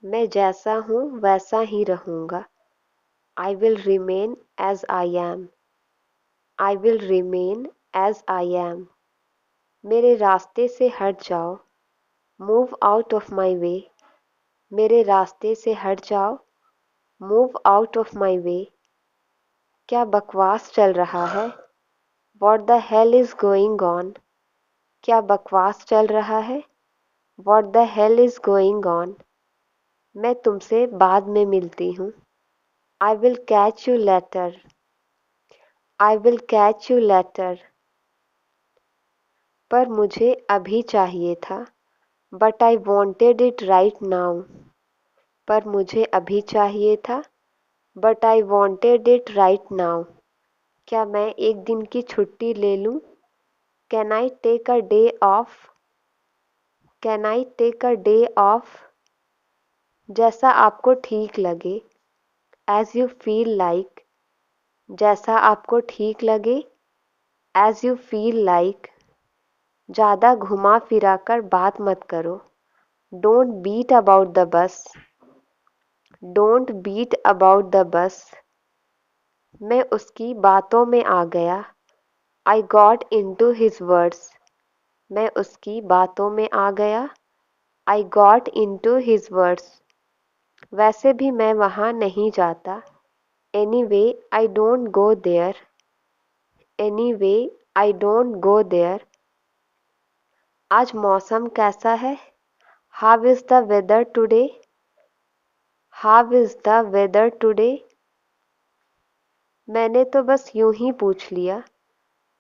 मैं जैसा हूँ वैसा ही रहूँगा। I will remain as I am. I will remain as I am. मेरे रास्ते से हट जाओ। Move out of my way. मेरे रास्ते से हट जाओ। Move out of my way. क्या बकवास चल रहा है? What the hell is going on? क्या बकवास चल रहा है? What the hell is going on? मैं तुमसे बाद में मिलती हूँ। I will catch you later. I will catch you later. पर मुझे अभी चाहिए था। But I wanted it right now. पर मुझे अभी चाहिए था। But I wanted it right now. क्या मैं एक दिन की छुट्टी ले लूँ? Can I take a day off? Can I take a day off? जैसा आपको ठीक लगे। As you feel like. जैसा आपको ठीक लगे। As you feel like. ज़्यादा घुमा फिरा कर बात मत करो। Don't beat about the bush. Don't beat about the bush. मैं उसकी बातों में आ गया। I got into his words. मैं उसकी बातों में आ गया। I got into his words. वैसे भी मैं वहाँ नहीं जाता। Anyway I don't go there. Anyway I don't go there. आज मौसम कैसा है? How is the weather today? How is the weather today? मैंने तो बस यूं ही पूछ लिया।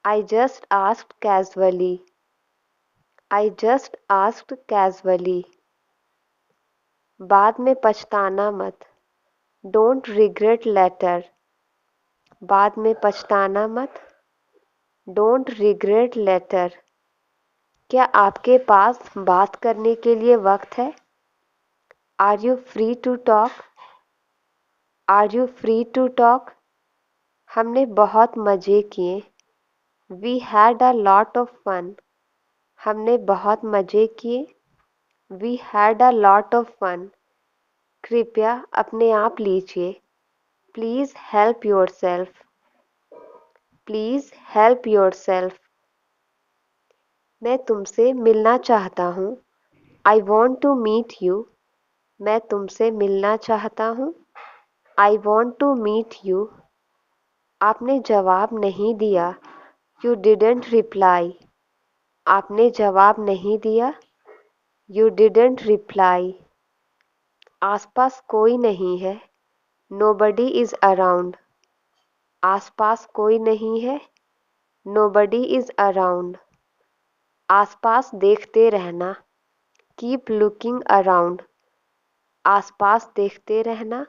आई just asked casually. I just asked casually. बाद में पछताना मत। Don't regret later. बाद में पछताना मत। Don't regret later. क्या आपके पास बात करने के लिए वक्त है? Are you free to talk? Are you free to talk? हमने बहुत मज़े किए। We had a lot of fun. हमने बहुत मज़े किए। We had a lot of fun. कृपया अपने आप लीजिए। Please help yourself. Please help yourself. मैं तुमसे मिलना चाहता हूँ। I want to meet you. मैं तुमसे मिलना चाहता हूँ। I want to meet you. आपने जवाब नहीं दिया। You didn't reply. आपने जवाब नहीं दिया। You didn't reply. आसपास कोई नहीं है। Nobody is around. आसपास कोई नहीं है। Nobody is around. आसपास देखते रहना। Keep looking around. आसपास देखते रहना।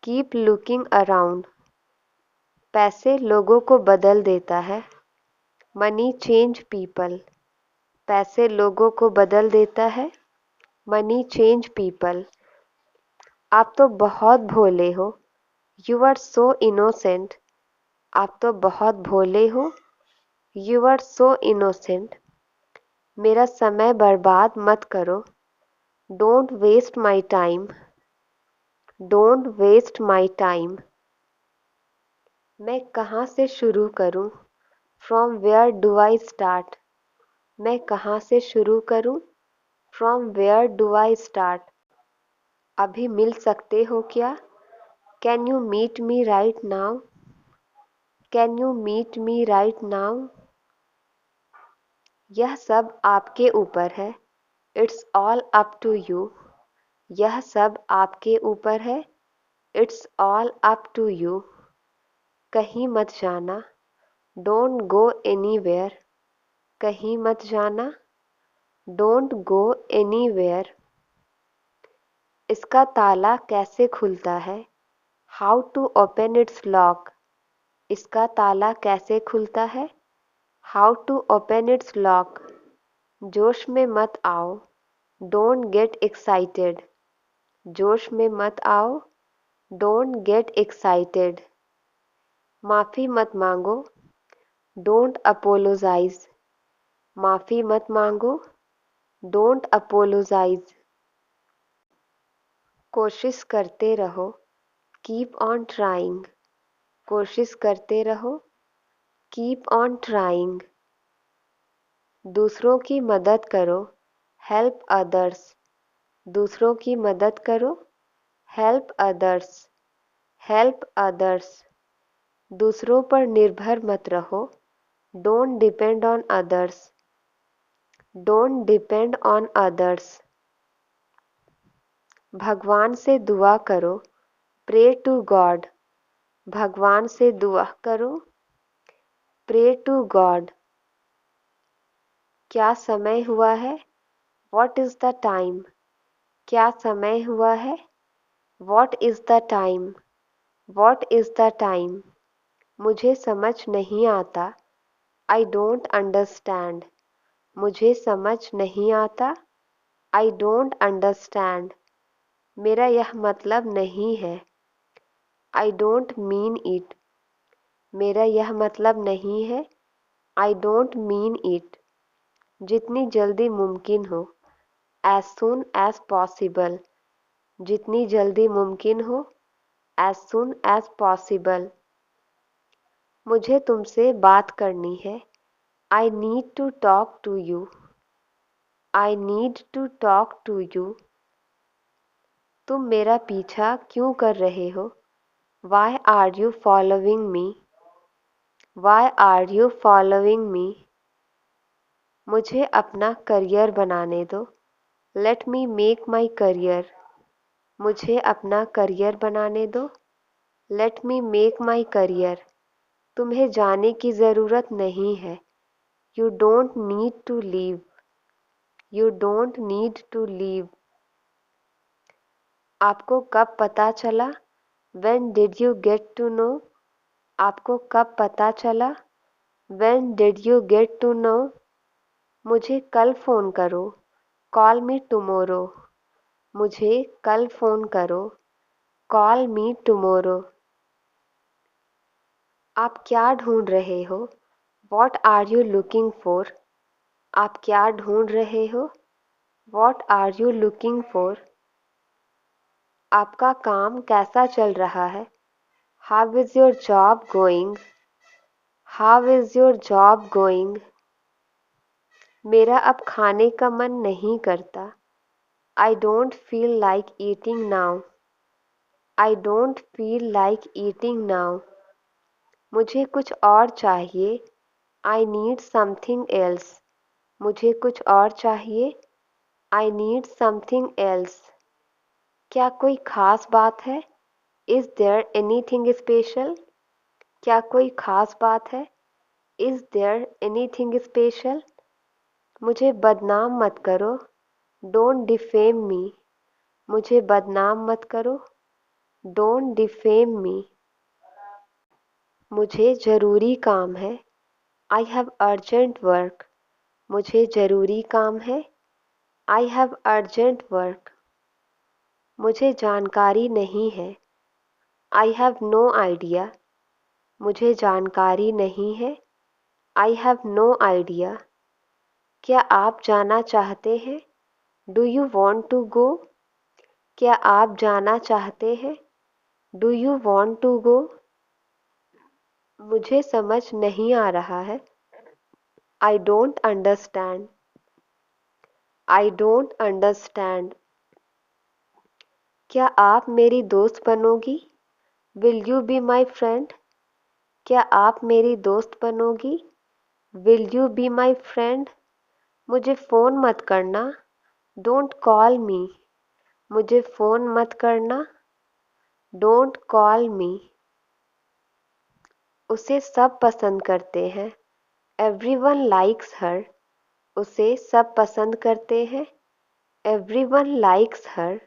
Keep looking around. पैसे लोगों को बदल देता है। Money change people. पैसे लोगों को बदल देता है। Money change people. आप तो बहुत भोले हो। You are so innocent. आप तो बहुत भोले हो। You are so innocent. मेरा समय बर्बाद मत करो। Don't waste my time. Don't waste my time. मैं कहाँ से शुरू करूँ? From where do I start? मैं कहाँ से शुरू करूँ? From where do I start? अभी मिल सकते हो क्या? Can you meet me right now? Can you meet me right now? यह सब आपके ऊपर है। It's all up to you. यह सब आपके ऊपर है। It's all up to you. कहीं मत जाना। Don't go anywhere. कहीं मत जाना। Don't go anywhere. इसका ताला कैसे खुलता है? How to open its lock? इसका ताला कैसे खुलता है? How to open its lock? जोश में मत आओ। Don't get excited. जोश में मत आओ। Don't get excited. माफ़ी मत मांगो। Don't apologise. माफ़ी मत मांगो। Don't apologise. कोशिश करते रहो, कीप ऑन ट्राइंग। कोशिश करते रहो, कीप ऑन ट्राइंग। दूसरों की मदद करो, हेल्प अदर्स। दूसरों की मदद करो, हेल्प अदर्स, हेल्प अदर्स। दूसरों पर निर्भर मत रहो, don't depend on others, don't depend on others. भगवान से दुआ करो, प्रे टू गॉड। भगवान से दुआ करो, प्रे टू गॉड। क्या समय हुआ है? What is the time? क्या समय हुआ है? What is the time? What is the time? मुझे समझ नहीं आता, I don't understand. मुझे समझ नहीं आता, I don't understand. मेरा यह मतलब नहीं है, I don't mean it. मेरा यह मतलब नहीं है, I don't mean it. जितनी जल्दी मुमकिन हो, as soon as possible. जितनी जल्दी मुमकिन हो, as soon as possible. मुझे तुमसे बात करनी है, I need to talk to you. I need to talk to you. तुम मेरा पीछा क्यों कर रहे हो? Why are you following me? Why are you following me? मुझे अपना करियर बनाने दो, Let me make my career. मुझे अपना करियर बनाने दो, Let me make my career. तुम्हें जाने की ज़रूरत नहीं है, You don't need to leave. You don't need to leave. आपको कब पता चला? When did you get to know? आपको कब पता चला? When did you get to know? मुझे कल फ़ोन करो, Call me tomorrow. मुझे कल फ़ोन करो, Call me tomorrow. आप क्या ढूंढ रहे हो? What are you looking for? आप क्या ढूंढ रहे हो? What are you looking for? आपका काम कैसा चल रहा है? How is your job going? How is your job going? मेरा अब खाने का मन नहीं करता, I don't feel like eating now. I don't feel like eating now. मुझे कुछ और चाहिए, I need something else. मुझे कुछ और चाहिए, I need something else. क्या कोई खास बात है? Is there anything special? क्या कोई खास बात है? Is there anything special? मुझे बदनाम मत करो, Don't defame me. मुझे बदनाम मत करो, Don't defame me. मुझे ज़रूरी काम है, I have urgent work. मुझे ज़रूरी काम है, I have urgent work. मुझे जानकारी नहीं है, I have no idea. मुझे जानकारी नहीं है, I have no idea. क्या आप जाना चाहते हैं? Do you want to go? क्या आप जाना चाहते हैं? Do you want to go? मुझे समझ नहीं आ रहा है, I don't understand. I don't understand. क्या आप मेरी दोस्त बनोगी? Will you be my friend? क्या आप मेरी दोस्त बनोगी? Will you be my friend? मुझे फ़ोन मत करना, Don't call me. मुझे फ़ोन मत करना, Don't call me. उसे सब पसंद करते हैं, Everyone likes her. उसे सब पसंद करते हैं, Everyone likes her.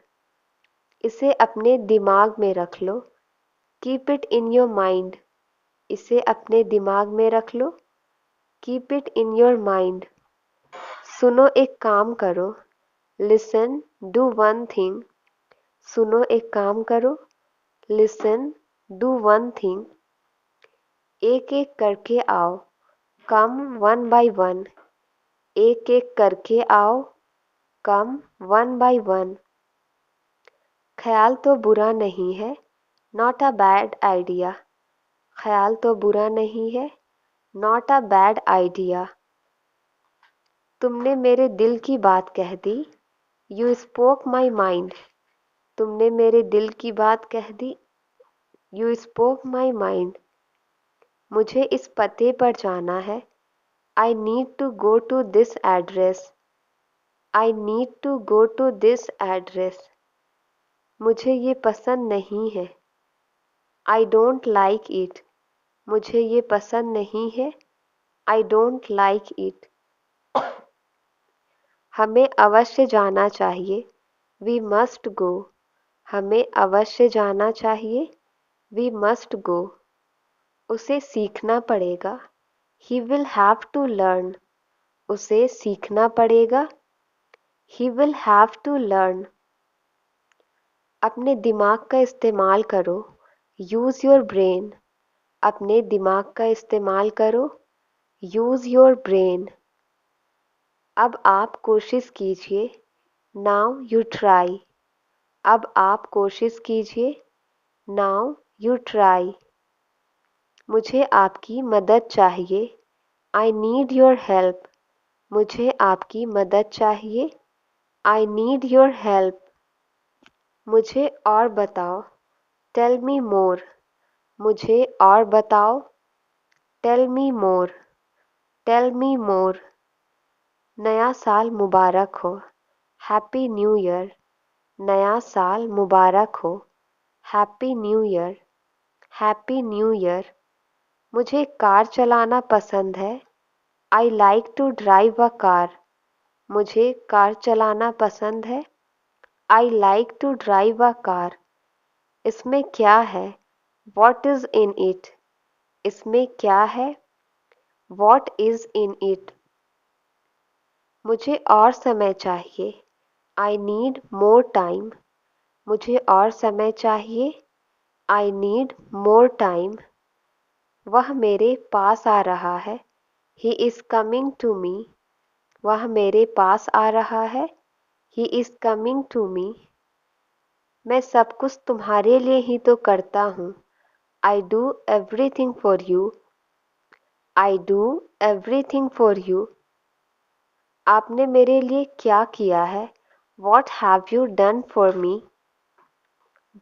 इसे अपने दिमाग में रख लो, Keep it in your mind. इसे अपने दिमाग में रख लो, Keep it in your mind. सुनो एक काम करो, Listen, do one thing. सुनो एक काम करो, Listen, do one thing. एक एक करके आओ, Come one by one. एक एक करके आओ, Come one by one. ख्याल तो बुरा नहीं है, नॉट अ बैड आइडिया। ख्याल तो बुरा नहीं है, नॉट अ बैड आइडिया। तुमने मेरे दिल की बात कह दी, यू स्पोक माई माइंड। तुमने मेरे दिल की बात कह दी, यू स्पोक माई माइंड। मुझे इस पते पर जाना है, I need to go to this address. I need to go to this address. मुझे ये पसंद नहीं है, आई डोंट लाइक इट। मुझे ये पसंद नहीं है, आई डोंट लाइक इट। हमें अवश्य जाना चाहिए, वी मस्ट गो। हमें अवश्य जाना चाहिए, वी मस्ट गो। उसे सीखना पड़ेगा, he will have to learn. उसे सीखना पड़ेगा, he will have to learn. अपने दिमाग का इस्तेमाल करो, यूज़ योर ब्रेन। अपने दिमाग का इस्तेमाल करो, यूज़ योर ब्रेन। अब आप कोशिश कीजिए, नाउ यू ट्राई। अब आप कोशिश कीजिए, नाउ यू ट्राई। मुझे आपकी मदद चाहिए, आई नीड योर हेल्प। मुझे आपकी मदद चाहिए, आई नीड योर हेल्प। मुझे और बताओ, टेल मी मोर। मुझे और बताओ, टेल मी मोर। टेल मी मोर। नया साल मुबारक हो, हैप्पी न्यू ईयर। नया साल मुबारक हो, happy new year. Happy new year. मुझे कार चलाना पसंद है, I like to drive a car. मुझे कार चलाना पसंद है, I like to drive a car. इसमें क्या है, वॉट इज़ इन इट। इसमें क्या है, वॉट इज़ इन इट। मुझे और समय चाहिए, आई नीड मोर टाइम। मुझे और समय चाहिए, आई नीड मोर टाइम। वह मेरे पास आ रहा है, he is coming to me. वह मेरे पास आ रहा है, he is coming to me. मैं सब कुछ तुम्हारे लिए ही तो करता हूँ, I do everything for you. I do everything for you. आपने मेरे लिए क्या किया है, what have you done for me.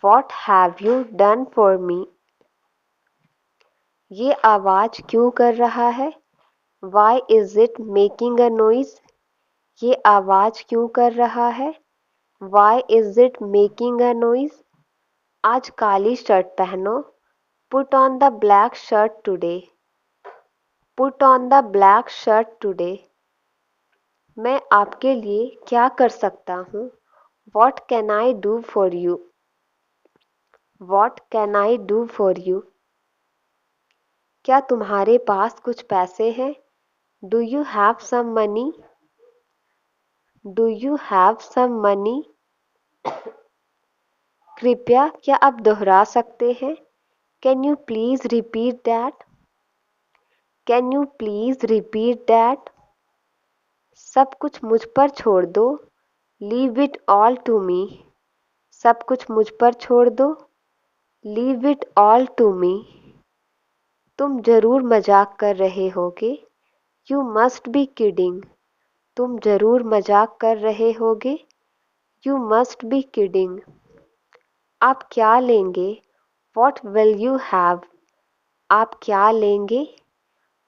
What have you done for me. ये आवाज़ क्यों कर रहा है, why is it making a noise. ये आवाज़ क्यों कर रहा है, why is it making a noise. आज काली शर्ट पहनो, put on the black shirt today. Put on the black shirt today. मैं आपके लिए क्या कर सकता हूँ, what can I do for you. What can I do for you. क्या तुम्हारे पास कुछ पैसे हैं, do you have some money. Do you have some money. कृपया क्या आप दोहरा सकते हैं, can you please repeat that. Can you please repeat that. सब कुछ मुझ पर छोड़ दो, leave it all to me. सब कुछ मुझ पर छोड़ दो, leave it all to me. तुम जरूर मजाक कर रहे होगे, यू मस्ट बी किडिंग। तुम जरूर मजाक कर रहे होगे, यू मस्ट बी किडिंग। आप क्या लेंगे, वॉट विल यू हैव। आप क्या लेंगे,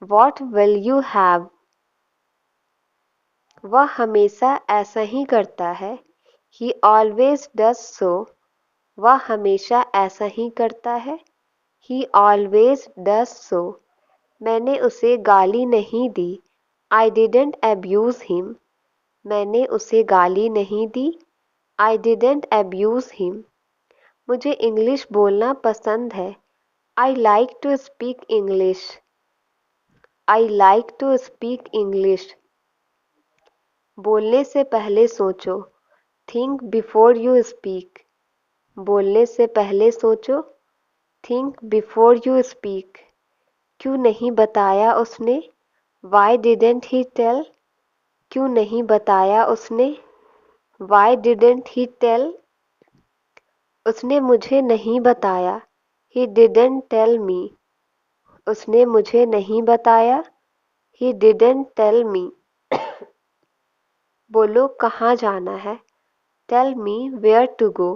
वॉट विल यू हैव। वह हमेशा ऐसा ही करता है, ही ऑलवेज डज सो। वह हमेशा ऐसा ही करता है, ही ऑलवेज डज सो। मैंने उसे गाली नहीं दी, आई डिडंट एब्यूज़ हिम। मैंने उसे गाली नहीं दी, आई डिडंट एब्यूज़ हिम। मुझे इंग्लिश बोलना पसंद है, I like to speak English. I like to speak English. बोलने से पहले सोचो, थिंक बिफोर यू स्पीक। बोलने से पहले सोचो, थिंक बिफोर यू स्पीक। क्यों नहीं बताया उसने, वाई डिडेंट ही टेल। क्यों नहीं बताया उसने, वाई डिडेंट ही टेल। उसने मुझे नहीं बताया। He didn't tell me. उसने मुझे नहीं बताया। He didn't tell me. बोलो कहाँ जाना है। Tell me where to go.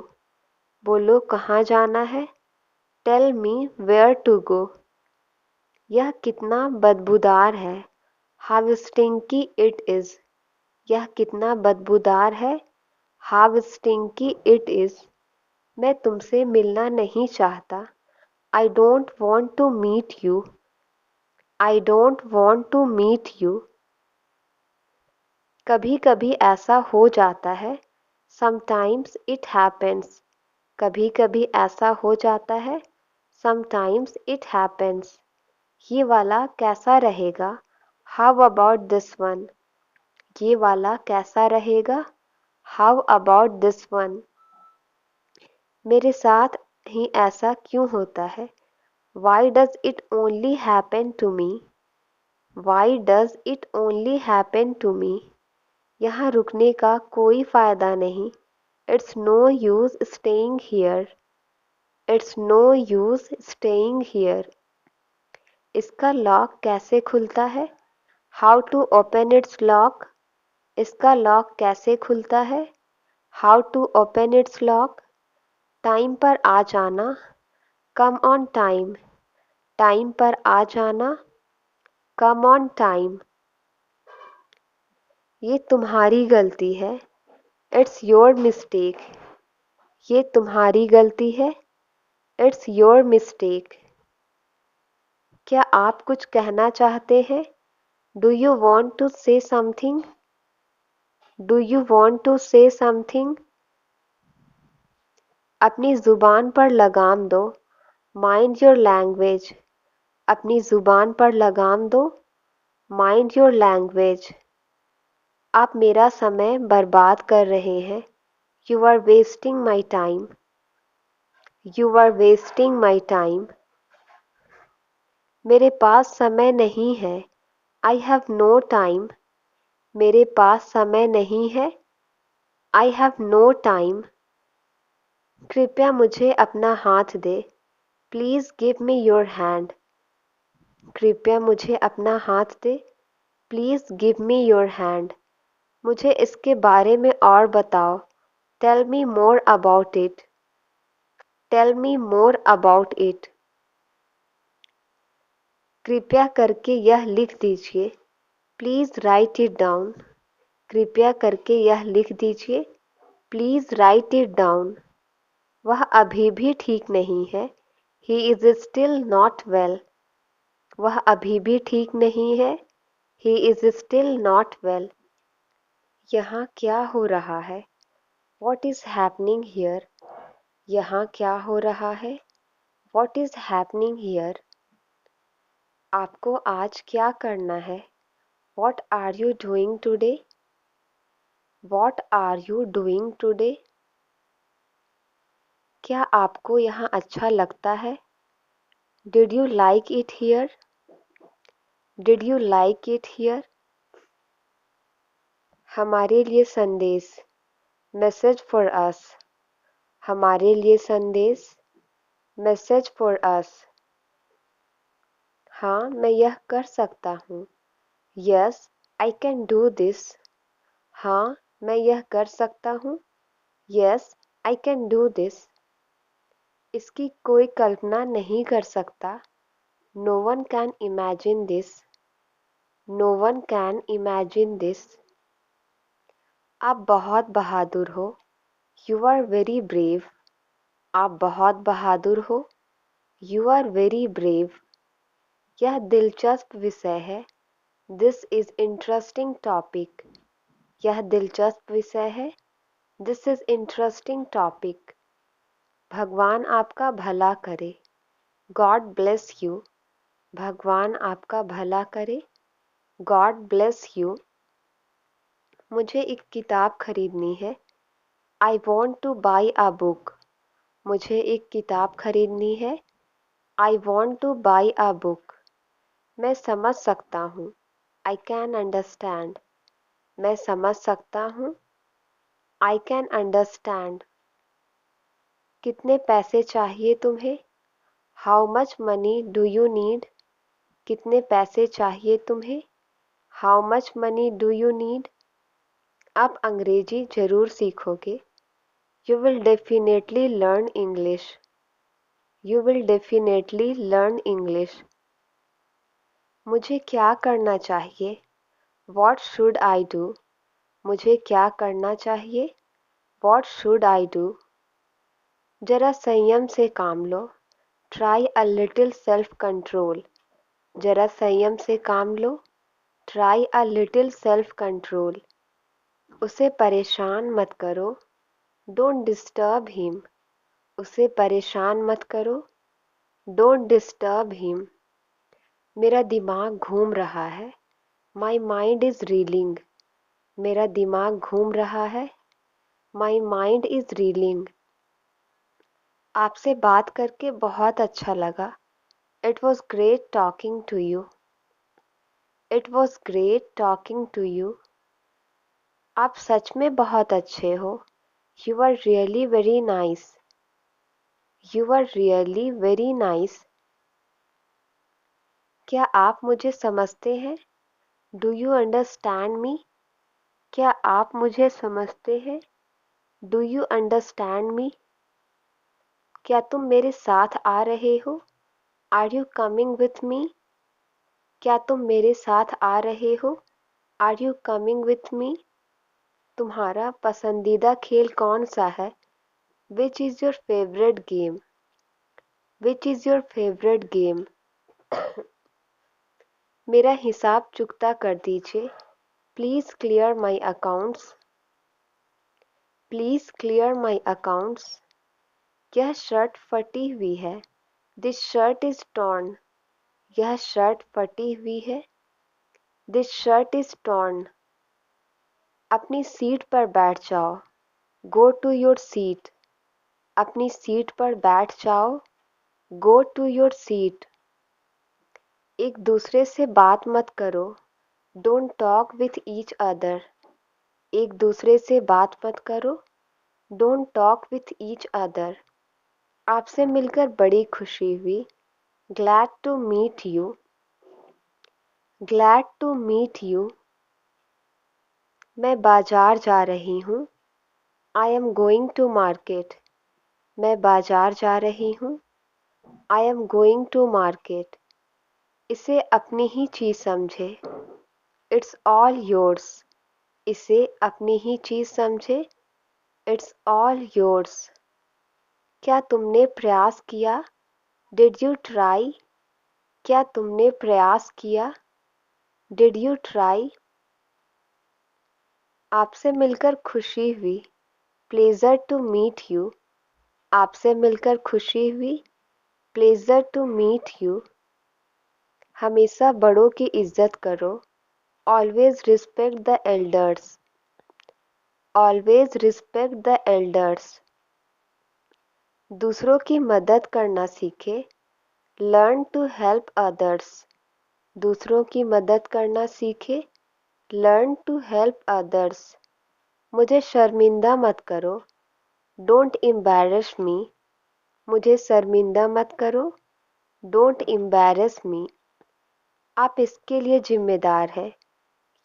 बोलो कहाँ जाना है। Tell me where to go. यह कितना बदबूदार है। How stinky it is. यह कितना बदबूदार है। How stinky it is. मैं तुमसे मिलना नहीं चाहता। I don't want to meet you. I don't want to meet you. कभी कभी ऐसा हो जाता है। Sometimes it happens. कभी कभी ऐसा हो जाता है। Sometimes it happens. ये वाला कैसा रहेगा। How about this one. ये वाला कैसा रहेगा। How about this one. मेरे साथ ही ऐसा क्यों होता है। Why does it only happen to me. Why does it only happen to me. यहाँ रुकने का कोई फ़ायदा नहीं। It's no use staying here. It's no use staying here. इसका लॉक कैसे खुलता है। How to open its lock. इसका लॉक कैसे खुलता है। How to open its lock. Time पर आ जाना। Come on time. टाइम पर आ जाना। Come on time. ये तुम्हारी गलती है। It's your mistake. ये तुम्हारी गलती है। It's your mistake. क्या आप कुछ कहना चाहते हैं। Do you want to say something? Do you want to say something? अपनी ज़ुबान पर लगाम दो। Mind your language. अपनी ज़ुबान पर लगाम दो। Mind your language. आप मेरा समय बर्बाद कर रहे हैं। You are wasting my time. You are wasting my time. मेरे पास समय नहीं है। I have no time. मेरे पास समय नहीं है। I have no time. कृपया मुझे अपना हाथ दे। Please give me your hand. कृपया मुझे अपना हाथ दे। Please give me your hand. मुझे इसके बारे में और बताओ। Tell me more about it. Tell me more about it. कृपया करके यह लिख दीजिए। Please write it down. कृपया करके यह लिख दीजिए। Please write it down. वह अभी भी ठीक नहीं है। He is still not well. वह अभी भी ठीक नहीं है। He is still not well. यहाँ क्या हो रहा है। What is happening here? यहाँ क्या हो रहा है। What is happening here? आपको आज क्या करना है। What are you doing today? What are you doing today? क्या आपको यहाँ अच्छा लगता है। Did you like it here? Did you like it here? हमारे लिए संदेश। Message for us. हमारे लिए संदेश। Message for us. हाँ मैं यह कर सकता हूँ। Yes, I can do this. हाँ मैं यह कर सकता हूँ। Yes, I can do this. इसकी कोई कल्पना नहीं कर सकता। No one can imagine this. No one can imagine this. आप बहुत बहादुर हो। You are very brave. आप बहुत बहादुर हो। You are very brave. यह दिलचस्प विषय है। This is interesting topic. यह दिलचस्प विषय है। This is interesting topic. भगवान आपका भला करे। God bless you. भगवान आपका भला करे। God bless you. मुझे एक किताब खरीदनी है। I want to buy a book. मुझे एक किताब खरीदनी है। I want to buy a book. मैं समझ सकता हूँ। I can understand. मैं समझ सकता हूँ। I can understand. कितने पैसे चाहिए तुम्हें? How much money do you need? कितने पैसे चाहिए तुम्हें? How much money do you need? आप अंग्रेजी जरूर सीखोगे। You will definitely learn English. You will definitely learn English. मुझे क्या करना चाहिए? What should I do? मुझे क्या करना चाहिए? What should I do? जरा संयम से काम लो। Try a little self control. जरा संयम से काम लो। Try a little self control. उसे परेशान मत करो। Don't disturb him. उसे परेशान मत करो। Don't disturb him. मेरा दिमाग घूम रहा है। My mind is reeling. मेरा दिमाग घूम रहा है। My mind is reeling. आपसे बात करके बहुत अच्छा लगा। It was great talking to you. It was great talking to you. आप सच में बहुत अच्छे हो। You are really very nice. You are really very nice. क्या आप मुझे समझते हैं? Do you understand me? क्या आप मुझे समझते हैं? Do you understand me? क्या तुम मेरे साथ आ रहे हो? Are you coming with me? क्या तुम मेरे साथ आ रहे हो? Are you coming with me? तुम्हारा पसंदीदा खेल कौन सा है? Which is your favourite game? Which is your favourite game? मेरा हिसाब चुकता कर दीजिए। Please clear my accounts. Please clear my accounts. यह शर्ट फटी हुई है। This shirt is torn. यह शर्ट फटी हुई है। This shirt is torn. अपनी सीट पर बैठ जाओ। Go to your seat. अपनी सीट पर बैठ जाओ। Go to your seat. एक दूसरे से बात मत करो। Don't talk with each other. एक दूसरे से बात मत करो। Don't talk with each other. आपसे मिलकर बड़ी खुशी हुई। Glad to meet you. Glad to meet you. मैं बाजार जा रही हूँ। I am going to market. मैं बाजार जा रही हूँ। I am going to market. इसे अपनी ही चीज़ समझे। It's all yours. इसे अपनी ही चीज़ समझे। It's all yours. क्या तुमने प्रयास किया? Did you try? क्या तुमने प्रयास किया? Did you try? आपसे मिलकर खुशी हुई। Pleasure to meet you. आपसे मिलकर खुशी हुई। Pleasure to meet you. हमेशा बड़ों की इज्जत करो। Always respect the elders. Always respect the elders. दूसरों की मदद करना सीखे। Learn to help others. दूसरों की मदद करना सीखे। Learn to help others. मुझे शर्मिंदा मत करो। Don't embarrass me. मुझे शर्मिंदा मत करो। Don't embarrass me. आप इसके लिए जिम्मेदार हैं।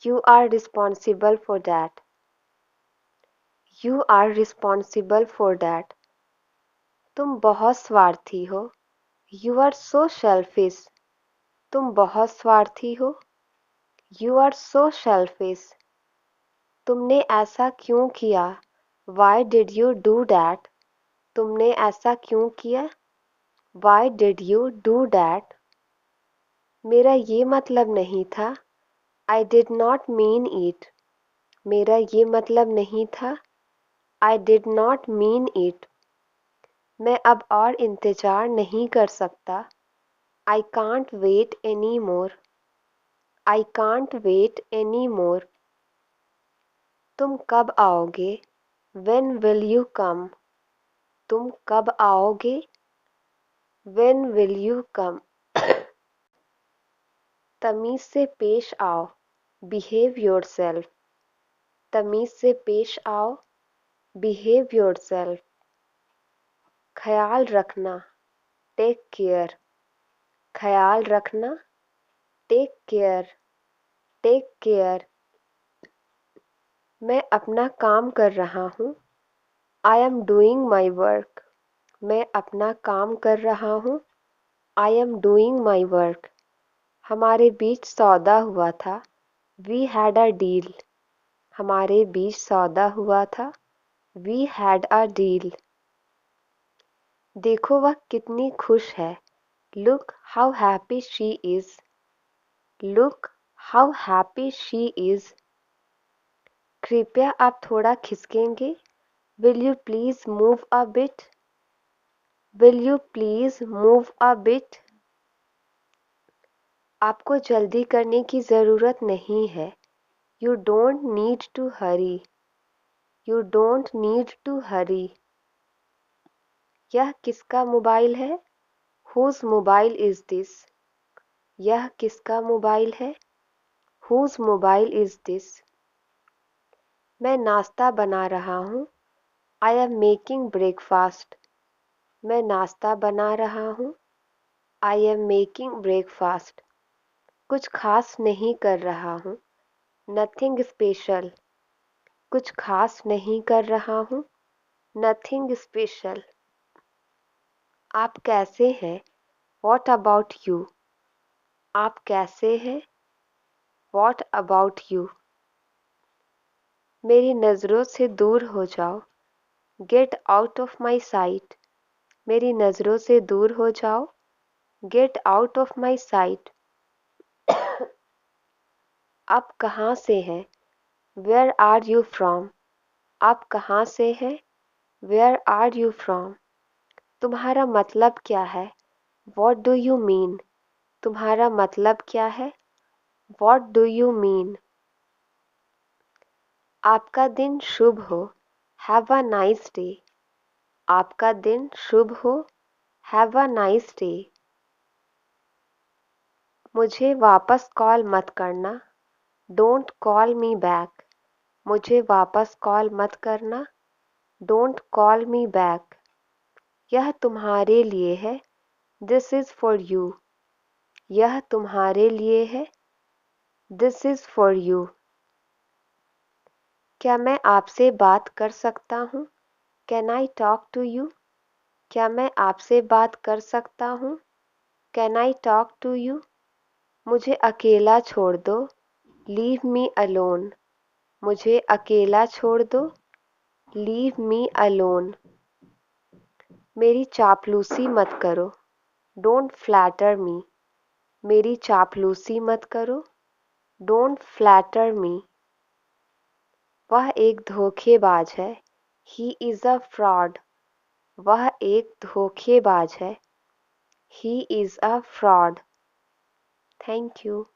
You are responsible for that. You are responsible for that. तुम बहुत स्वार्थी हो। You are so selfish. तुम बहुत स्वार्थी हो। You are so selfish. तुमने ऐसा क्यों किया? Why did you do that? तुमने ऐसा क्यों किया? Why did you do that? मेरा ये मतलब नहीं था। I did not mean it. मेरा ये मतलब नहीं था। I did not mean it. मैं अब और इंतज़ार नहीं कर सकता। I can't wait any more. I can't wait any more. तुम कब आओगे? When will you come? तुम कब आओगे? When will you come? तमीज से पेश आओ। Behave yourself. तमीज से पेश आओ। Behave yourself. ख्याल रखना, टेक केयर। ख्याल रखना, टेक केयर, टेक केयर। मैं अपना काम कर रहा हूँ। I am doing my work. मैं अपना काम कर रहा हूँ। I am doing my work. हमारे बीच सौदा हुआ था। We had a deal. हमारे बीच सौदा हुआ था। We had a deal. देखो वह कितनी खुश है। Look how happy she is. Look how happy she is. कृपया आप थोड़ा खिसकेंगे। Will you please move a bit. Will you please move a bit. आपको जल्दी करने की ज़रूरत नहीं है। You don't need to hurry. You don't need to hurry. यह किसका मोबाइल है? Whose mobile is this. यह किसका मोबाइल है? Whose mobile is this. मैं नाश्ता बना रहा हूँ। I am making breakfast. मैं नाश्ता बना रहा हूँ। I am making breakfast. कुछ खास नहीं कर रहा हूँ। Nothing special. कुछ खास नहीं कर रहा हूँ। Nothing special. आप कैसे हैं? What about you. आप कैसे हैं? What about you. मेरी नज़रों से दूर हो जाओ। Get out of my sight. मेरी नज़रों से दूर हो जाओ। Get out of my sight. आप कहाँ से हैं? Where are you from. आप कहाँ से हैं? Where are you from. तुम्हारा मतलब क्या है? What do you mean. तुम्हारा मतलब क्या है? What do you mean. आपका दिन शुभ हो। Have a nice day. आपका दिन शुभ हो। Have a nice day. मुझे वापस कॉल मत करना। Don't call me back. मुझे वापस कॉल मत करना। Don't call me back. यह तुम्हारे लिए है। This is for you. यह तुम्हारे लिए है। This is for you. क्या मैं आपसे बात कर सकता हूँ? Can I talk to you. क्या मैं आपसे बात कर सकता हूँ? Can I talk to you. मुझे अकेला छोड़ दो। Leave me alone. मुझे अकेला छोड़ दो। Leave me alone. मेरी चापलूसी मत करो। डोंट फ्लैटर मी। मेरी चापलूसी मत करो। डोंट फ्लैटर मी। वह एक धोखेबाज है। He is a fraud. वह एक धोखेबाज है। He is a fraud. Thank you.